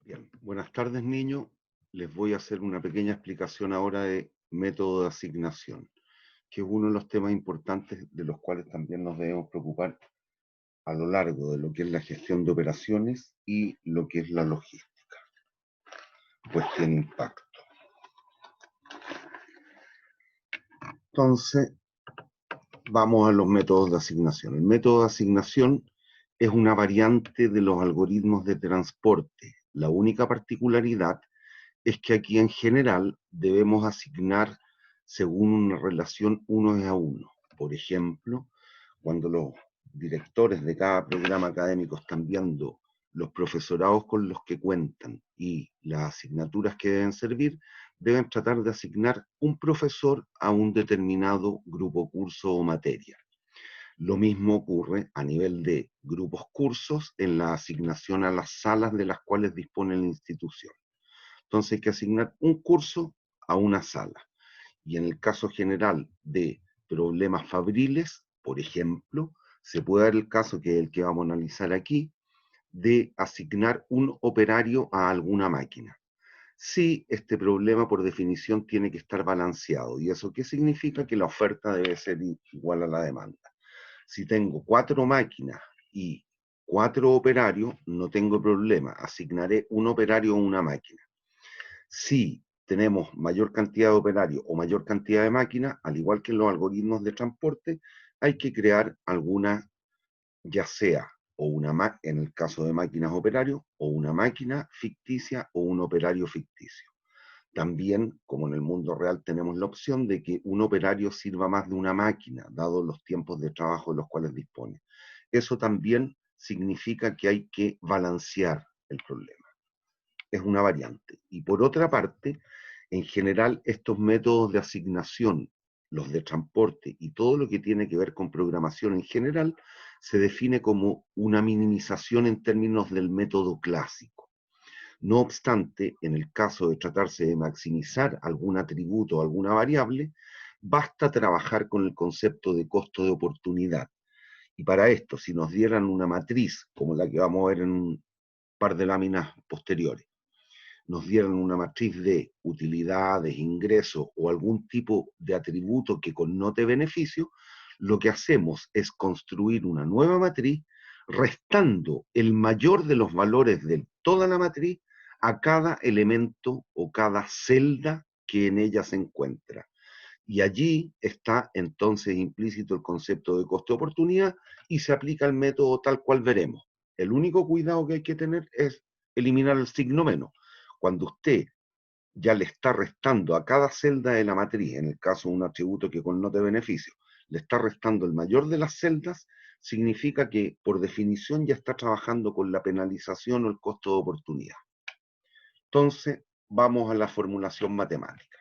Bien, buenas tardes niños. Les voy a hacer una pequeña explicación ahora de método de asignación, que es uno de los temas importantes de los cuales también nos debemos preocupar a lo largo de lo que es la gestión de operaciones y lo que es la logística, pues tiene impacto. Entonces, vamos a los métodos de asignación. El método de asignación es una variante de los algoritmos de transporte. La única particularidad es que aquí en general debemos asignar según una relación uno es a uno. Por ejemplo, cuando los directores de cada programa académico están viendo los profesorados con los que cuentan y las asignaturas que deben servir, deben tratar de asignar un profesor a un determinado grupo, curso o materia. Lo mismo ocurre a nivel de grupos cursos en la asignación a las salas de las cuales dispone la institución. Entonces hay que asignar un curso a una sala. Y en el caso general de problemas fabriles, por ejemplo, se puede dar el caso, que es el que vamos a analizar aquí, de asignar un operario a alguna máquina. Sí, este problema por definición tiene que estar balanceado. ¿Y eso qué significa? Que la oferta debe ser igual a la demanda. Si tengo 4 máquinas y 4 operarios, no tengo problema. Asignaré un operario a una máquina. Si tenemos mayor cantidad de operarios o mayor cantidad de máquinas, al igual que en los algoritmos de transporte, hay que crear alguna, ya sea o una en el caso de máquinas operarios, o una máquina ficticia o un operario ficticio. También, como en el mundo real, tenemos la opción de que un operario sirva más de una máquina, dado los tiempos de trabajo de los cuales dispone. Eso también significa que hay que balancear el problema. Es una variante. Y por otra parte, en general, estos métodos de asignación, los de transporte y todo lo que tiene que ver con programación en general, se define como una minimización en términos del método clásico. No obstante, en el caso de tratarse de maximizar algún atributo o alguna variable, basta trabajar con el concepto de costo de oportunidad. Y para esto, si nos dieran una matriz, como la que vamos a ver en un par de láminas posteriores, nos dieran una matriz de utilidades, ingresos o algún tipo de atributo que connote beneficio, lo que hacemos es construir una nueva matriz restando el mayor de los valores de toda la matriz a cada elemento o cada celda que en ella se encuentra. Y allí está entonces implícito el concepto de coste-oportunidad y se aplica el método tal cual veremos. El único cuidado que hay que tener es eliminar el signo menos. Cuando usted ya le está restando a cada celda de la matriz, en el caso de un atributo que connote beneficio, le está restando el mayor de las celdas, significa que por definición ya está trabajando con la penalización o el costo de oportunidad. Entonces, vamos a la formulación matemática.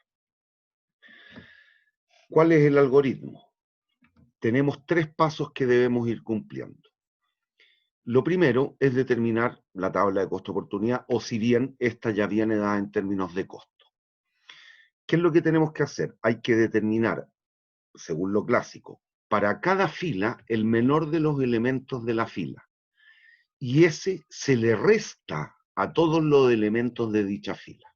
¿Cuál es el algoritmo? Tenemos 3 pasos que debemos ir cumpliendo. Lo primero es determinar la tabla de costo-oportunidad, o si bien esta ya viene dada en términos de costo. ¿Qué es lo que tenemos que hacer? Hay que determinar, según lo clásico, para cada fila el menor de los elementos de la fila. Y ese se le resta a todos los elementos de dicha fila.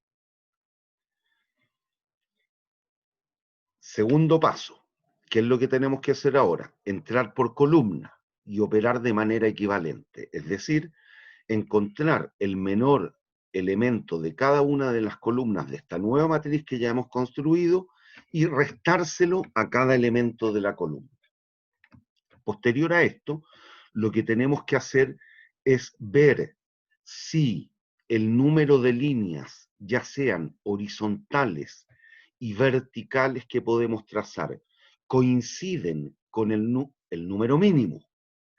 Segundo paso, ¿qué es lo que tenemos que hacer ahora? Entrar por columna y operar de manera equivalente. Es decir, encontrar el menor elemento de cada una de las columnas de esta nueva matriz que ya hemos construido y restárselo a cada elemento de la columna. Posterior a esto, lo que tenemos que hacer es ver si el número de líneas, ya sean horizontales y verticales que podemos trazar, coinciden con el número mínimo.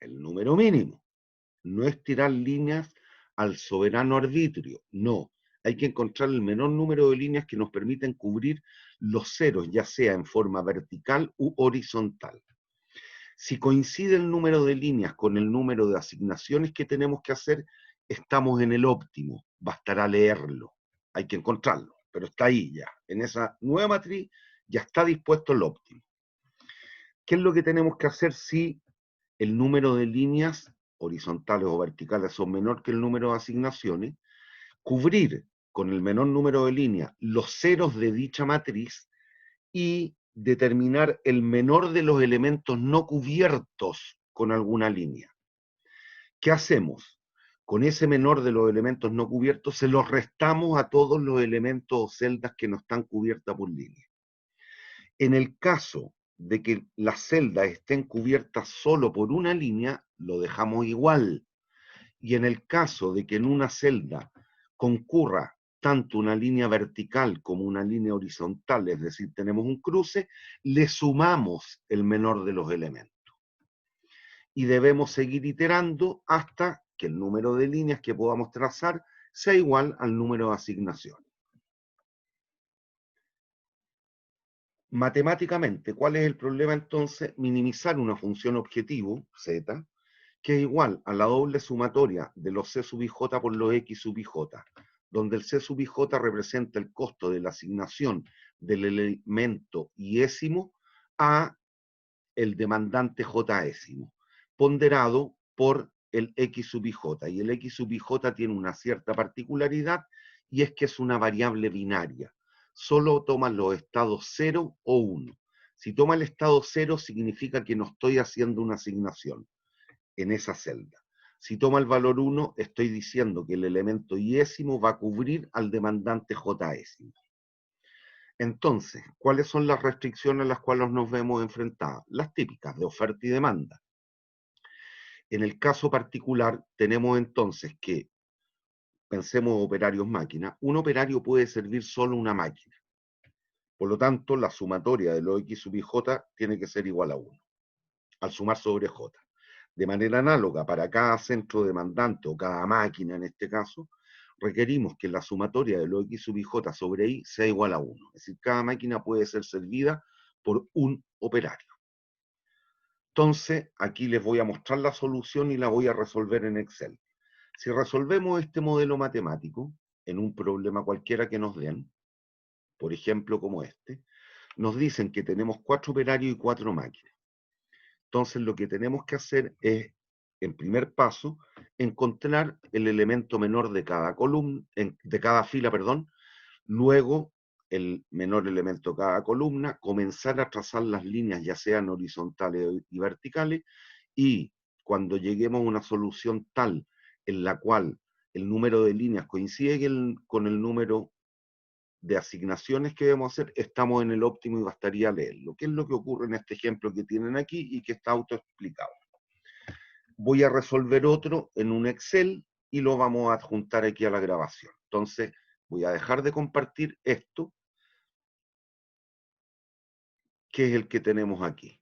El número mínimo. No es tirar líneas al soberano arbitrio, no. Hay que encontrar el menor número de líneas que nos permiten cubrir los ceros, ya sea en forma vertical u horizontal. Si coincide el número de líneas con el número de asignaciones que tenemos que hacer, estamos en el óptimo. Bastará leerlo. Hay que encontrarlo, pero está ahí ya. En esa nueva matriz ya está dispuesto el óptimo. ¿Qué es lo que tenemos que hacer si el número de líneas horizontales o verticales son menor que el número de asignaciones? cubrir con el menor número de líneas los ceros de dicha matriz y determinar el menor de los elementos no cubiertos con alguna línea. ¿Qué hacemos? Con ese menor de los elementos no cubiertos se los restamos a todos los elementos o celdas que no están cubiertas por línea. En el caso de que las celdas estén cubiertas solo por una línea, lo dejamos igual. Y en el caso de que en una celda concurra tanto una línea vertical como una línea horizontal, es decir, tenemos un cruce, le sumamos el menor de los elementos. Y debemos seguir iterando hasta que el número de líneas que podamos trazar sea igual al número de asignaciones. Matemáticamente, ¿cuál es el problema entonces? Minimizar una función objetivo, z, que es igual a la doble sumatoria de los c sub ij por los x sub ij, donde el c sub ij representa el costo de la asignación del elemento iésimo a el demandante jésimo, ponderado por el x sub ij. Y el x sub ij tiene una cierta particularidad, y es que es una variable binaria. Solo toma los estados 0 o 1. Si toma el estado 0, significa que no estoy haciendo una asignación en esa celda. Si toma el valor 1, estoy diciendo que el elemento iésimo va a cubrir al demandante jésimo. Entonces, ¿cuáles son las restricciones a las cuales nos vemos enfrentados? Las típicas de oferta y demanda. En el caso particular, tenemos entonces que, pensemos operarios máquina, un operario puede servir solo una máquina. Por lo tanto, la sumatoria de los x sub i j tiene que ser igual a 1, al sumar sobre j. De manera análoga, para cada centro demandante o cada máquina en este caso, requerimos que la sumatoria de los x sub i j sobre i sea igual a 1. Es decir, cada máquina puede ser servida por un operario. Entonces, aquí les voy a mostrar la solución y la voy a resolver en Excel. Si resolvemos este modelo matemático en un problema cualquiera que nos den, por ejemplo como este, nos dicen que tenemos 4 operarios y 4 máquinas. Entonces lo que tenemos que hacer es, en primer paso, encontrar el elemento menor de cada columna, de cada fila, perdón, luego el menor elemento de cada columna, comenzar a trazar las líneas, ya sean horizontales y verticales, y cuando lleguemos a una solución tal en la cual el número de líneas coincide con el número de asignaciones que debemos hacer, estamos en el óptimo y bastaría leerlo, que es lo que ocurre en este ejemplo que tienen aquí y que está autoexplicado. Voy a resolver otro en un Excel y lo vamos a adjuntar aquí a la grabación. Entonces, voy a dejar de compartir esto, que es el que tenemos aquí.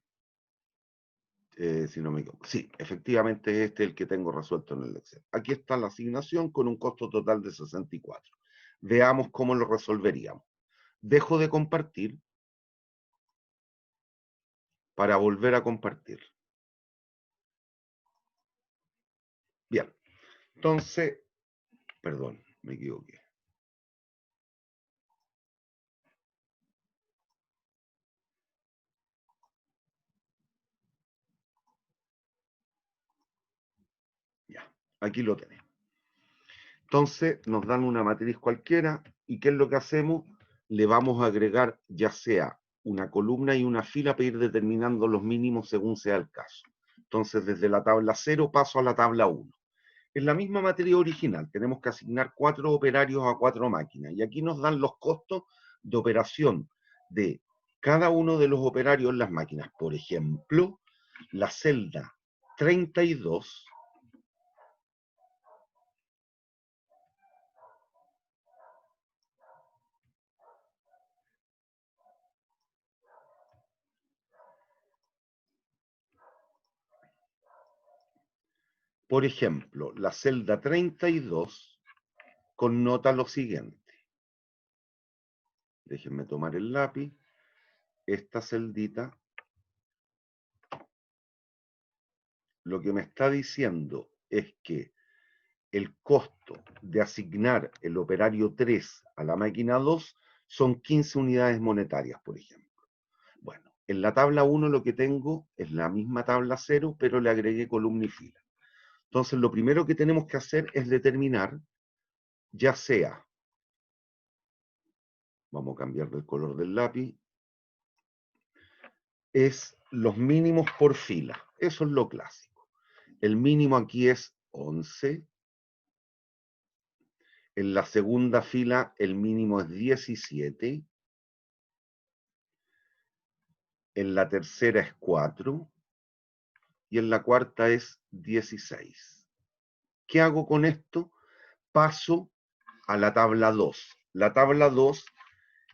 Si no me equivoco. Sí, efectivamente este es el que tengo resuelto en el Excel. Aquí está la asignación con un costo total de 64. Veamos cómo lo resolveríamos. Dejo de compartir para volver a compartir. Bien, entonces, perdón, me equivoqué. Ya, aquí lo tenemos. Entonces nos dan una matriz cualquiera y ¿qué es lo que hacemos? Le vamos a agregar ya sea una columna y una fila para ir determinando los mínimos según sea el caso. Entonces desde la tabla 0 paso a la tabla 1. En la misma matriz original tenemos que asignar 4 operarios a 4 máquinas y aquí nos dan los costos de operación de cada uno de los operarios en las máquinas. Por ejemplo, la celda 32 Por ejemplo, la celda 32 connota lo siguiente. Déjenme tomar el lápiz. Esta celdita lo que me está diciendo es que el costo de asignar el operario 3 a la máquina 2 son 15 unidades monetarias, por ejemplo. Bueno, en la tabla 1 lo que tengo es la misma tabla 0, pero le agregué columna y fila. Entonces, lo primero que tenemos que hacer es determinar ya sea, vamos a cambiar el color del lápiz, es los mínimos por fila. Eso es lo clásico. El mínimo aquí es 11. En la segunda fila el mínimo es 17. En la tercera es 4. Y en la cuarta es 16. ¿Qué hago con esto? Paso a la tabla 2. La tabla 2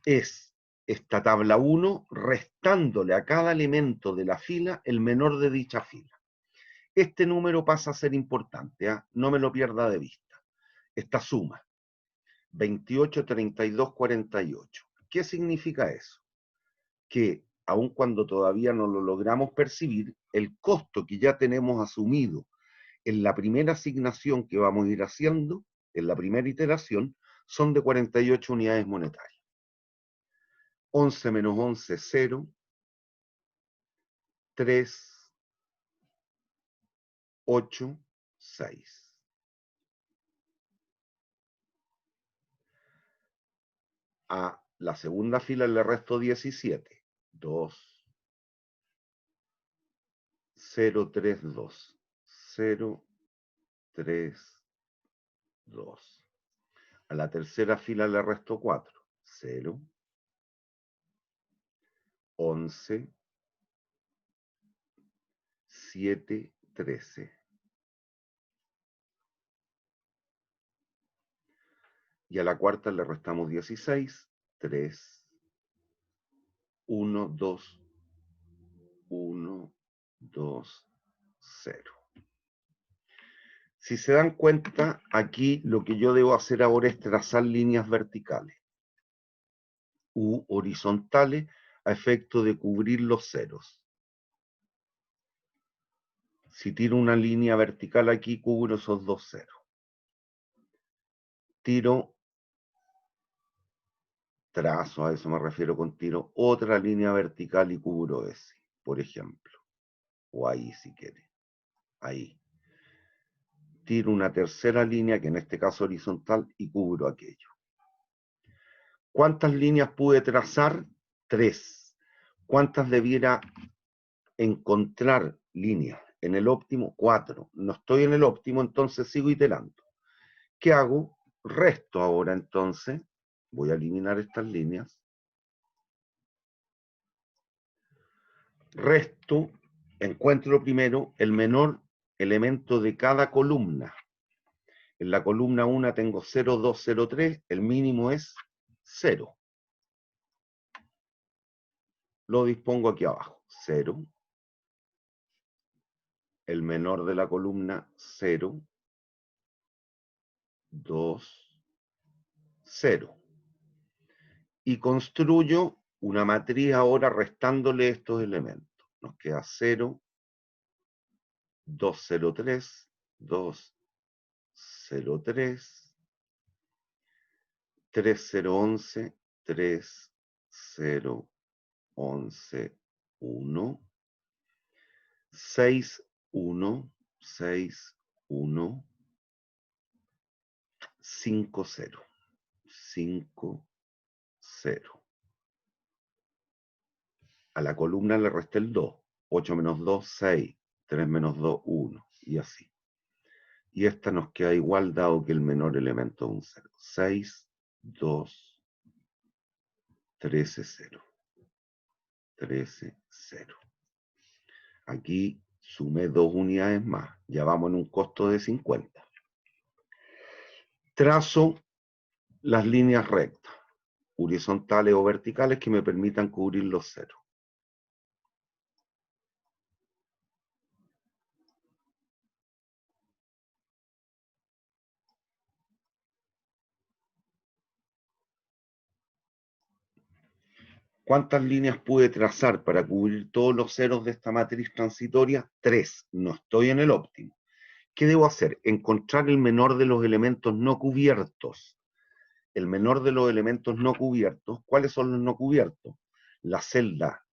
es esta tabla 1 restándole a cada elemento de la fila el menor de dicha fila. Este número pasa a ser importante, ¿eh? No me lo pierda de vista. Esta suma, 28, 32, 48. ¿Qué significa eso? Que aun cuando todavía no lo logramos percibir, el costo que ya tenemos asumido en la primera asignación que vamos a ir haciendo, en la primera iteración, son de 48 unidades monetarias. 11 menos 11, 0. 3, 8, 6. A la segunda fila le resto 17. 2, 0, 3, 2. 0, 3, 2. A la tercera fila le resto 4. 0, 11, 7, 13. Y a la cuarta le restamos 16. 3, 1, 2, 1, 2, 0. Si se dan cuenta, aquí lo que yo debo hacer ahora es trazar líneas verticales u horizontales a efecto de cubrir los ceros. Si tiro una línea vertical aquí, cubro esos dos ceros. Tiro, trazo, a eso me refiero con tiro, otra línea vertical y cubro ese, por ejemplo. O ahí si quiere. Ahí. Tiro una tercera línea, que en este caso horizontal, y cubro aquello. ¿Cuántas líneas pude trazar? 3. ¿Cuántas debiera encontrar líneas? En el óptimo, 4. No estoy en el óptimo, entonces sigo iterando. ¿Qué hago? Resto ahora entonces. Voy a eliminar estas líneas. Resto, encuentro primero el menor elemento de cada columna. En la columna 1 tengo 0, 2, 0, 3. El mínimo es 0. Lo dispongo aquí abajo. 0. El menor de la columna 0. 2, 0. Y construyo una matriz ahora restándole estos elementos. Nos queda 0, 2, 0, 3, 2, 0, 3, 3, 0, 11, 3, 0, 11, 1, 6, 1, 6, 1, 5, 0, 5, 0. A la columna le resté el 2. 8 menos 2, 6. 3 menos 2, 1. Y así. Y esta nos queda igual dado que el menor elemento es un 0. 6, 2, 13, 0. 13, 0. Aquí sumé 2 unidades más. Ya vamos en un costo de 50. Trazo las líneas rectas, horizontales o verticales, que me permitan cubrir los ceros. ¿Cuántas líneas pude trazar para cubrir todos los ceros de esta matriz transitoria? 3. No estoy en el óptimo. ¿Qué debo hacer? Encontrar el menor de los elementos no cubiertos. El menor de los elementos no cubiertos. ¿Cuáles son los no cubiertos? La celda.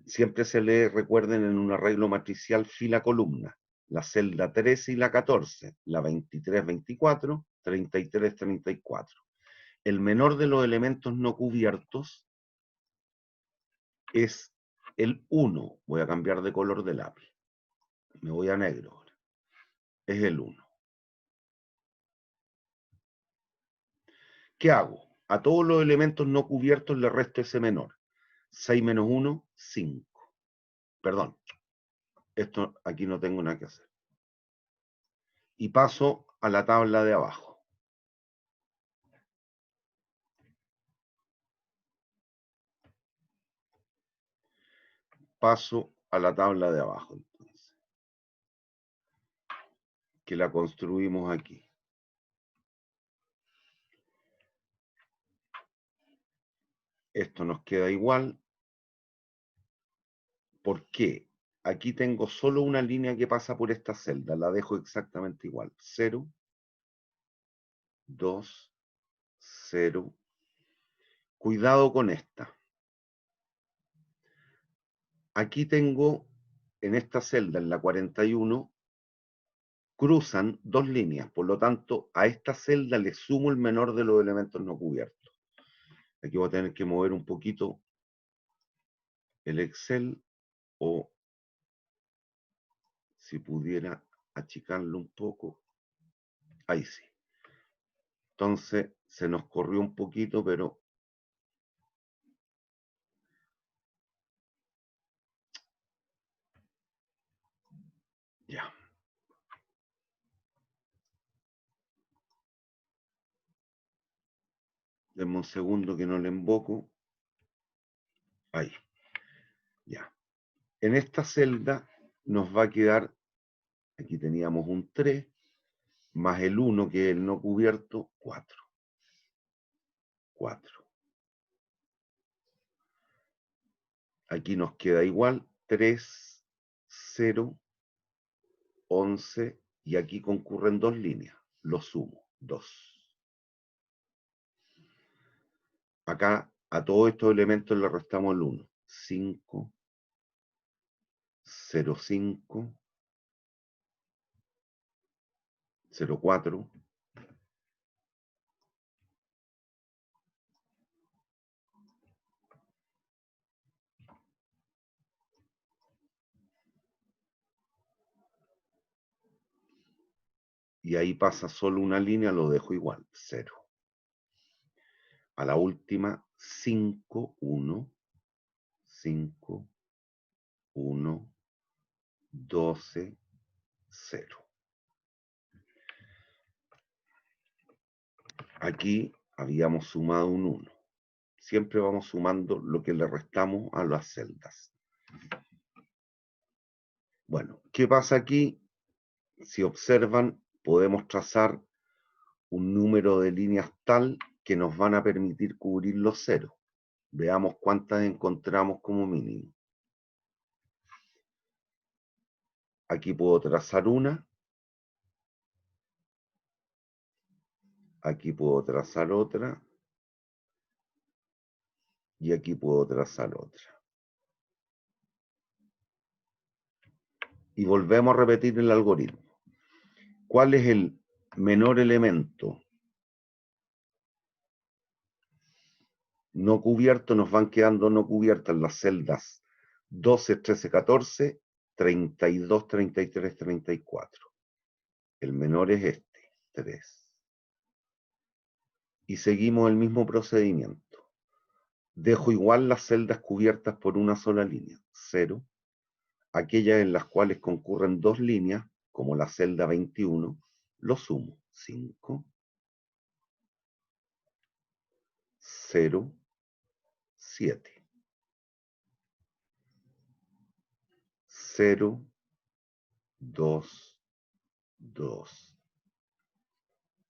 Siempre se lee, recuerden, en un arreglo matricial fila-columna. la celda 13 y la 14, la 23, 24, 33, 34. El menor de los elementos no cubiertos es el 1. Voy a cambiar de color de lápiz. Me voy a negro ahora. Es el 1. ¿Qué hago? A todos los elementos no cubiertos le resto ese menor. 6 menos 1, 5. Perdón, esto aquí no tengo nada que hacer. Y paso a la tabla de abajo. Paso a la tabla de abajo, entonces, que la construimos aquí. Esto nos queda igual. ¿Por qué? Aquí tengo solo una línea que pasa por esta celda. La dejo exactamente igual. 0, 2, 0. Cuidado con esta. Aquí tengo, en esta celda, en la 41, cruzan dos líneas. Por lo tanto, a esta celda le sumo el menor de los elementos no cubiertos. Aquí voy a tener que mover un poquito el Excel, o si pudiera achicarlo un poco. Ahí sí. Entonces, se nos corrió un poquito, pero ya. Denme un segundo que no le invoco. Ahí. Ya. En esta celda nos va a quedar, aquí teníamos un 3, más el 1, que es el no cubierto, 4. 4. Aquí nos queda igual, 3, 0, 11, y aquí concurren dos líneas. Lo sumo, 2. Acá a todos estos elementos le restamos el 1. 5, 0, 5, 0, 4, y ahí pasa solo una línea, lo dejo igual, 0. A la última, 5, 1, 5, 1, 12, 0. Aquí habíamos sumado un 1. Siempre vamos sumando lo que le restamos a las celdas. Bueno, ¿qué pasa aquí? Si observan, podemos trazar un número de líneas tal que nos van a permitir cubrir los ceros. Veamos cuántas encontramos como mínimo. Aquí puedo trazar una. Aquí puedo trazar otra. Y aquí puedo trazar otra. Y volvemos a repetir el algoritmo. ¿Cuál es el menor elemento no cubierto? Nos van quedando no cubiertas las celdas 12, 13, 14, 32, 33, 34. El menor es este, 3. Y seguimos el mismo procedimiento. Dejo igual las celdas cubiertas por una sola línea, 0. Aquellas en las cuales concurren dos líneas, como la celda 21, lo sumo, 5, 0, 7. 0, 2, 2.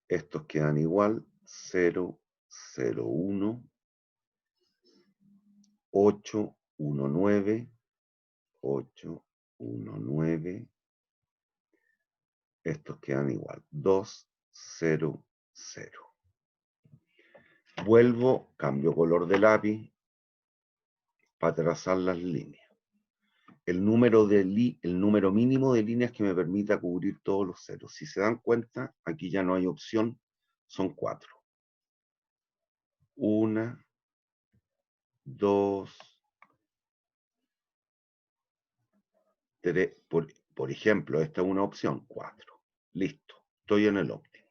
Estos quedan igual, 0, 0, 1, 8, 1, 9, 8, 1, 9. Estos quedan igual, 2, 0, 0. Vuelvo, cambio color de lápiz para trazar las líneas. el número mínimo de líneas que me permita cubrir todos los ceros. Si se dan cuenta, aquí ya no hay opción, son 4. 1, 2, 3, por ejemplo, esta es una opción, 4. Listo, estoy en el óptimo.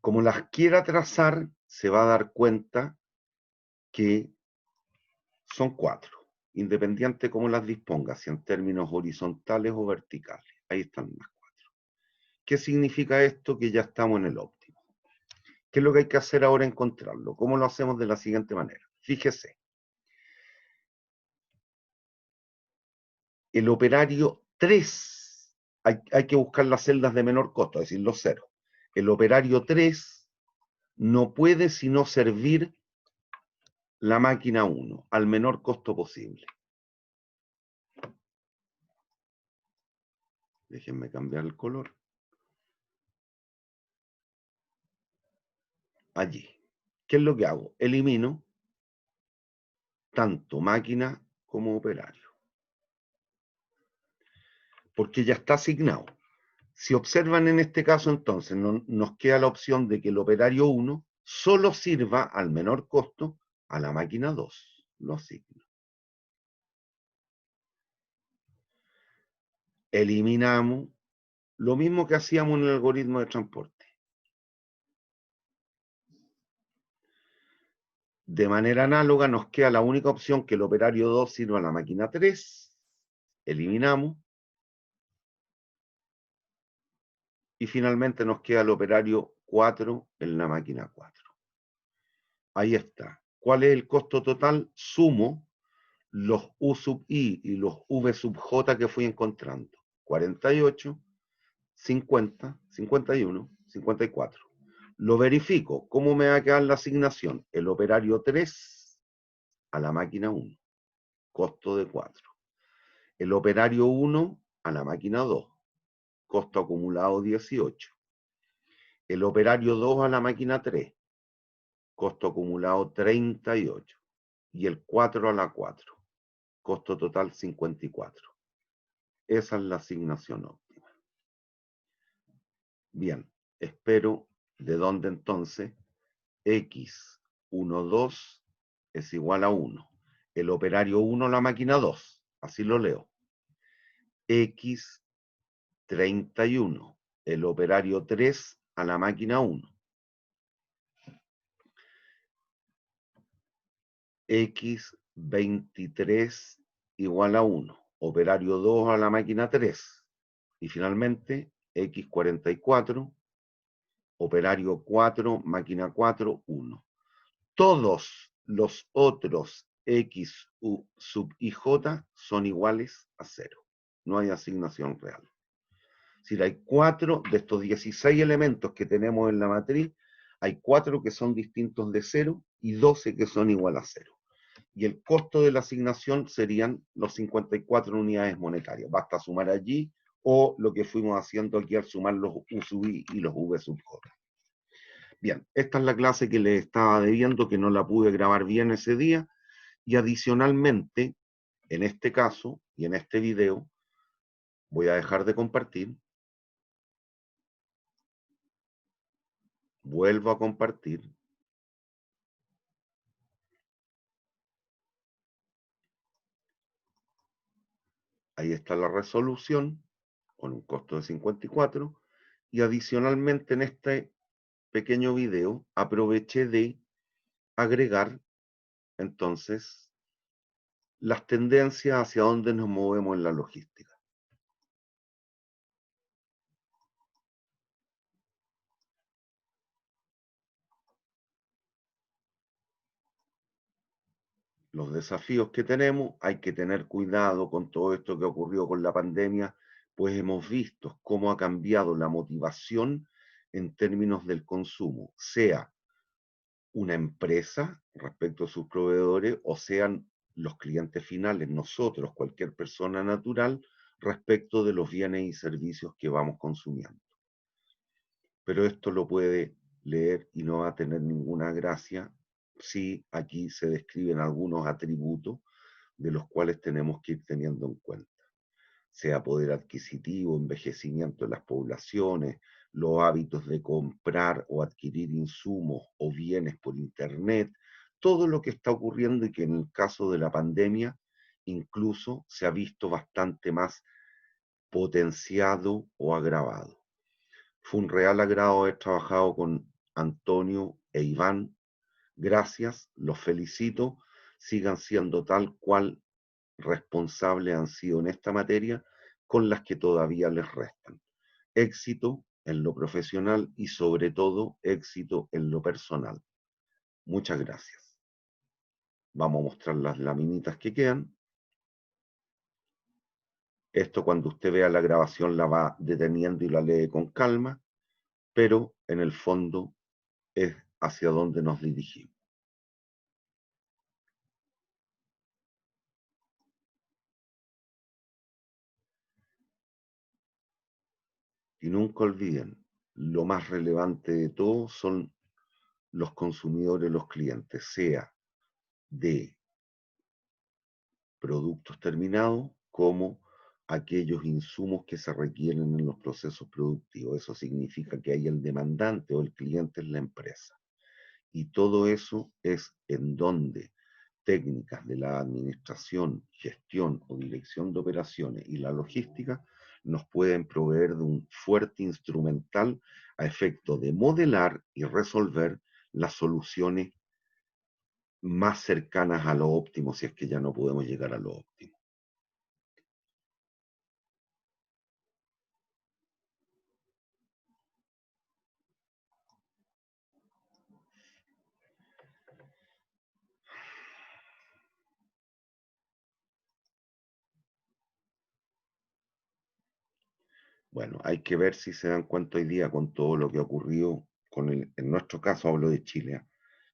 Como las quiera trazar, se va a dar cuenta que son 4, independiente cómo las disponga, si en términos horizontales o verticales. Ahí están las 4. ¿Qué significa esto? Que ya estamos en el óptimo. ¿Qué es lo que hay que hacer ahora? Encontrarlo. ¿Cómo lo hacemos? De la siguiente manera. Fíjese. El operario 3, hay que buscar las celdas de menor costo, es decir, los ceros. El operario 3 no puede sino servir la máquina 1 al menor costo posible. Déjenme cambiar el color. Allí. ¿Qué es lo que hago? Elimino tanto máquina como operario, porque ya está asignado. Si observan en este caso, entonces, nos queda la opción de que el operario 1 solo sirva al menor costo a la máquina 2. Lo asigno. Eliminamos lo mismo que hacíamos en el algoritmo de transporte. De manera análoga nos queda la única opción que el operario 2 sirva a la máquina 3. Eliminamos. Y finalmente nos queda el operario 4 en la máquina 4. Ahí está. ¿Cuál es el costo total? Sumo los U sub I y los V sub J que fui encontrando. 48, 50, 51, 54. Lo verifico. ¿Cómo me va a quedar la asignación? El operario 3 a la máquina 1. Costo de 4. El operario 1 a la máquina 2. Costo acumulado 18. El operario 2 a la máquina 3. Costo acumulado 38. Y el 4 a la 4. Costo total 54. Esa es la asignación óptima. Bien, espero de dónde entonces x12 es igual a 1. El operario 1 a la máquina 2. Así lo leo. x31. El operario 3 a la máquina 1. x23 igual a 1. Operario 2 a la máquina 3. Y finalmente, x44, operario 4, máquina 4, 1. Todos los otros x sub ij son iguales a 0. No hay asignación real. Si hay 4 de estos 16 elementos que tenemos en la matriz, hay 4 que son distintos de 0 y 12 que son igual a 0. Y el costo de la asignación serían los 54 unidades monetarias. Basta sumar allí o lo que fuimos haciendo aquí al sumar los U sub I y los V sub J. Bien, esta es la clase que les estaba debiendo, que no la pude grabar bien ese día, y adicionalmente, en este caso y en este video, voy a dejar de compartir, vuelvo a compartir, ahí está la resolución, con un costo de 54, y adicionalmente en este pequeño video aproveché de agregar entonces las tendencias hacia dónde nos movemos en la logística. Los desafíos que tenemos, hay que tener cuidado con todo esto que ocurrió con la pandemia, pues hemos visto cómo ha cambiado la motivación en términos del consumo, sea una empresa respecto a sus proveedores o sean los clientes finales, nosotros, cualquier persona natural, respecto de los bienes y servicios que vamos consumiendo. Pero esto lo puede leer y no va a tener ninguna gracia si aquí se describen algunos atributos, de los cuales tenemos que ir teniendo en cuenta, sea poder adquisitivo, envejecimiento de las poblaciones, los hábitos de comprar o adquirir insumos o bienes por Internet, todo lo que está ocurriendo y que en el caso de la pandemia incluso se ha visto bastante más potenciado o agravado. Fue un real agrado haber trabajado con Antonio e Iván. Gracias, los felicito. Sigan siendo tal cual responsables han sido en esta materia con las que todavía les restan. Éxito en lo profesional y sobre todo éxito en lo personal. Muchas gracias. Vamos a mostrar las laminitas que quedan. Esto cuando usted vea la grabación la va deteniendo y la lee con calma, pero en el fondo es hacia donde nos dirigimos. Y nunca olviden, lo más relevante de todo son los consumidores, los clientes, sea de productos terminados como aquellos insumos que se requieren en los procesos productivos. Eso significa que hay el demandante o el cliente en la empresa. Y todo eso es en donde técnicas de la administración, gestión o dirección de operaciones y la logística nos pueden proveer de un fuerte instrumental a efecto de modelar y resolver las soluciones más cercanas a lo óptimo, si es que ya no podemos llegar a lo óptimo. Bueno, hay que ver si se dan cuenta hoy día con todo lo que ha ocurrido, en nuestro caso hablo de Chile,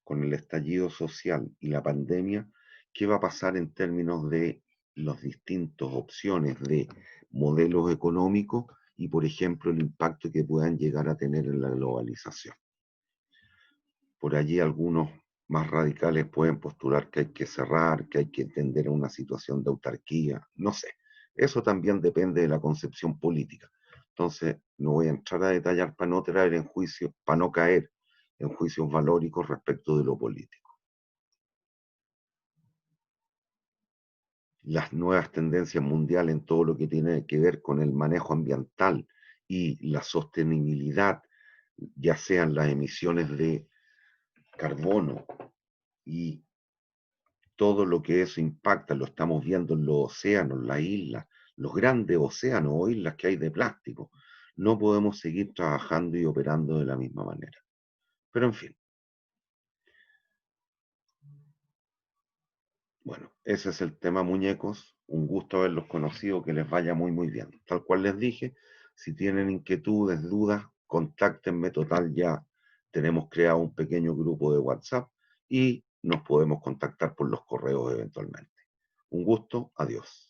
con el estallido social y la pandemia, qué va a pasar en términos de las distintas opciones de modelos económicos y, por ejemplo, el impacto que puedan llegar a tener en la globalización. Por allí algunos más radicales pueden postular que hay que cerrar, que hay que entender una situación de autarquía, no sé. Eso también depende de la concepción política. Entonces, no voy a entrar a detallar para no traer en juicio, para no caer en juicios valóricos respecto de lo político. Las nuevas tendencias mundiales en todo lo que tiene que ver con el manejo ambiental y la sostenibilidad, ya sean las emisiones de carbono y todo lo que eso impacta, lo estamos viendo en los océanos, las islas, los grandes océanos o islas que hay de plástico. No podemos seguir trabajando y operando de la misma manera. Pero en fin, bueno, ese es el tema, muñecos. Un gusto haberlos conocido, que les vaya muy, muy bien. Tal cual les dije, si tienen inquietudes, dudas, contáctenme. Total, ya tenemos creado un pequeño grupo de WhatsApp y nos podemos contactar por los correos eventualmente. Un gusto, adiós.